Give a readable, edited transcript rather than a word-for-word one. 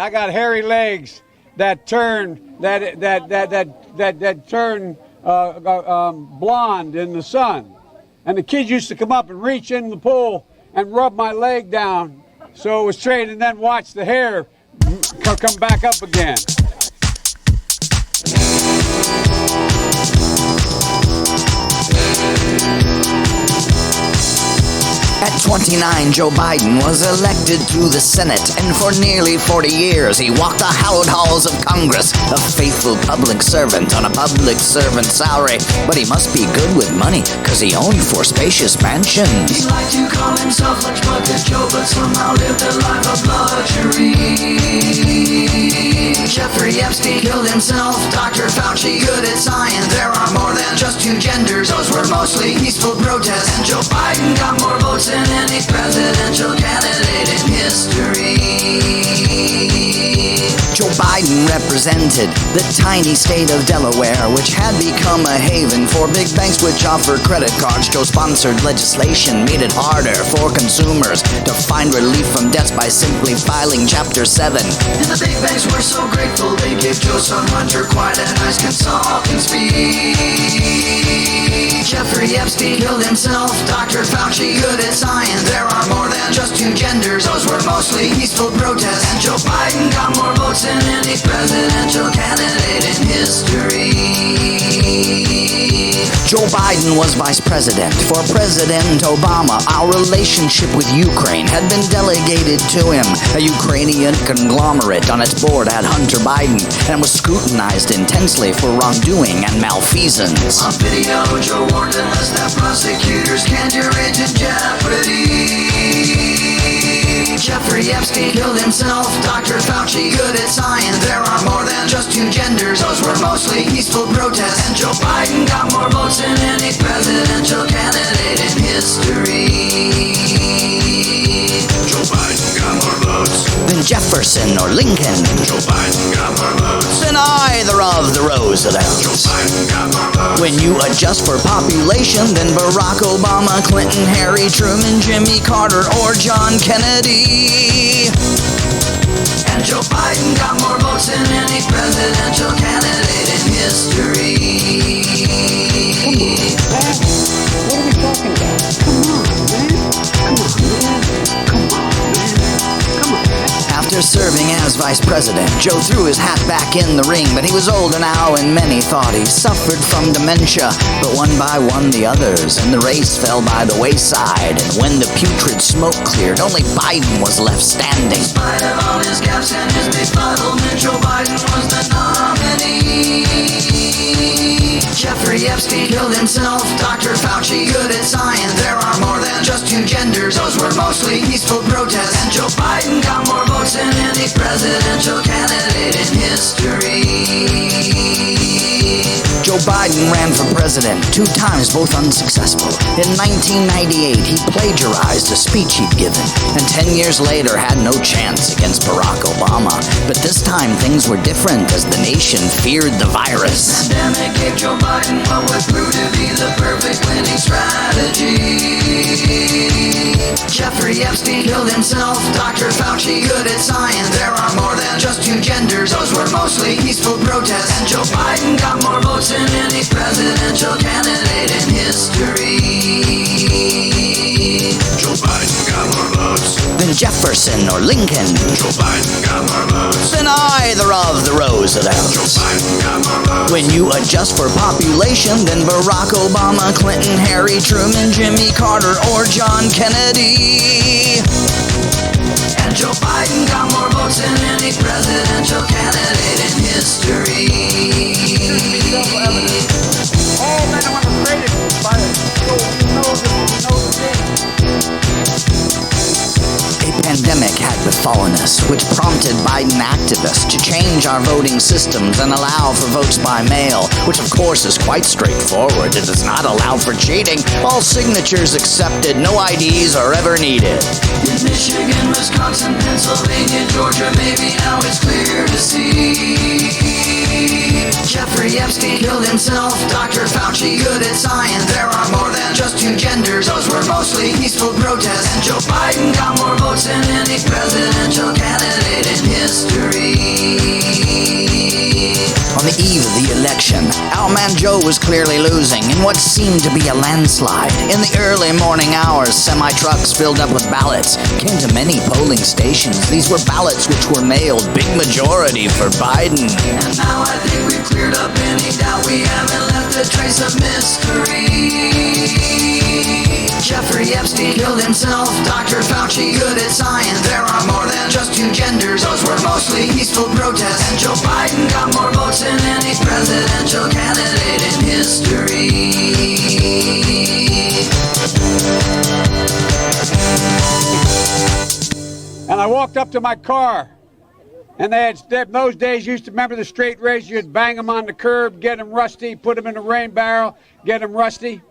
I got hairy legs that turn blonde in the sun, and the kids used to come up and reach in the pool and rub my leg down so it was straight, and then watch the hair come back up again. At 29, Joe Biden was elected to the Senate, and for nearly 40 years he walked the hallowed halls of Congress, a faithful public servant on a public servant salary. But he must be good with money, cause he owned 4 spacious mansions. He liked to call himself Lunch Bucket Joe, but somehow lived a life of luxury. Jeffrey Epstein killed himself, Dr. Fauci good at science. There are more than just 2 genders, those were mostly peaceful protests. And Joe Biden got more votes than any presidential candidate in history. Joe Biden represented the tiny state of Delaware, which had become a haven for big banks which offer credit cards. Joe-sponsored legislation made it harder for consumers to find relief from debts by simply filing Chapter 7. And the big banks were so grateful they gave Joe Son Hunter quite a nice consulting fee. Jeffrey Epstein killed himself, Dr. Fauci good at science. There are more than just 2 genders, those were mostly peaceful protests. And Joe Biden got more votes than any presidential candidate in history. Joe Biden was vice president for President Obama. Our relationship with Ukraine had been delegated to him. A Ukrainian conglomerate on its board had Hunter Biden and was scrutinized intensely for wrongdoing and malfeasance. On video, Joe warned unless that prosecutors can't your age in jeopardy. Jeffrey Epstein killed himself, Dr. Fauci good at science. There are more than just 2 genders, those were mostly peaceful protests. And Joe Biden got more votes than any presidential candidate in history. Joe Biden got more votes than Jefferson or Lincoln. Joe Biden got more votes than either of the Roosevelts. Joe Biden got more votes. When you adjust for population, then Barack Obama, Clinton, Harry Truman, Jimmy Carter, or John Kennedy. And Joe Biden got more votes than any presidential candidate in history. What are we talking about? Come on, man. After serving as vice president, Joe threw his hat back in the ring, but he was older now and many thought he suffered from dementia. But one by one the others, and the race fell by the wayside. And when the putrid smoke cleared, only Biden was left standing. In spite of all his gaps and his befuddlement, Joe Biden was the nominee. Jeffrey Epstein killed himself, Dr. Fauci good at science. There are more than just 2 genders, those were mostly peaceful protests. And Joe Biden got more votes than any presidential candidate in history. Joe Biden ran for president 2 times, both unsuccessful. In 1998, he plagiarized a speech he'd given, and 10 years later had no chance against Barack Obama. But this time things were different as the nation feared the virus. The pandemic gave Joe Biden what would prove to be the perfect winning strategy. Jeffrey Epstein killed himself, Dr. Fauci good at science. There are more than just 2 genders, those were mostly peaceful protests. And Joe Biden got more votes than any presidential candidate in history. Joe Biden got more votes than Jefferson or Lincoln. Joe Biden got more votes than either of the Roosevelts. Joe Biden got more votes. When you adjust for population, then Barack Obama, Clinton, Harry Truman, Jimmy Carter, or John Kennedy. And Joe Biden got more votes than any presidential candidate in history. All men are created by so who knows the thing. A pandemic had befallen us, which prompted Biden activists to change our voting systems and allow for votes by mail, which of course is quite straightforward. It does not allow for cheating. All signatures accepted, no IDs are ever needed. In Michigan, Wisconsin, Pennsylvania, Georgia, maybe now it's clear to see. Jeffrey Epstein killed himself, Dr. Fauci good at science. There are more than just two genders. Those were mostly peaceful protests. And Joe Biden got more votes than any presidential candidate in history. On the eve of the election, Owlman Joe was clearly losing in what seemed to be a landslide. In the early morning hours, semi-trucks filled up with ballots came to many polling stations. These were ballots which were mailed, big majority for Biden. And now I think we've cleared up any doubt. We haven't left a trace of mystery. Jeffrey Epstein killed himself. Dr. Fauci good at science. There are more than just two genders. Those were mostly peaceful protests. And Joe Biden got more votes than any presidential candidate in history. And I walked up to my car, and they had, those days, used to remember the straight razor. You'd bang them on the curb, get them rusty, put them in a rain barrel, get them rusty.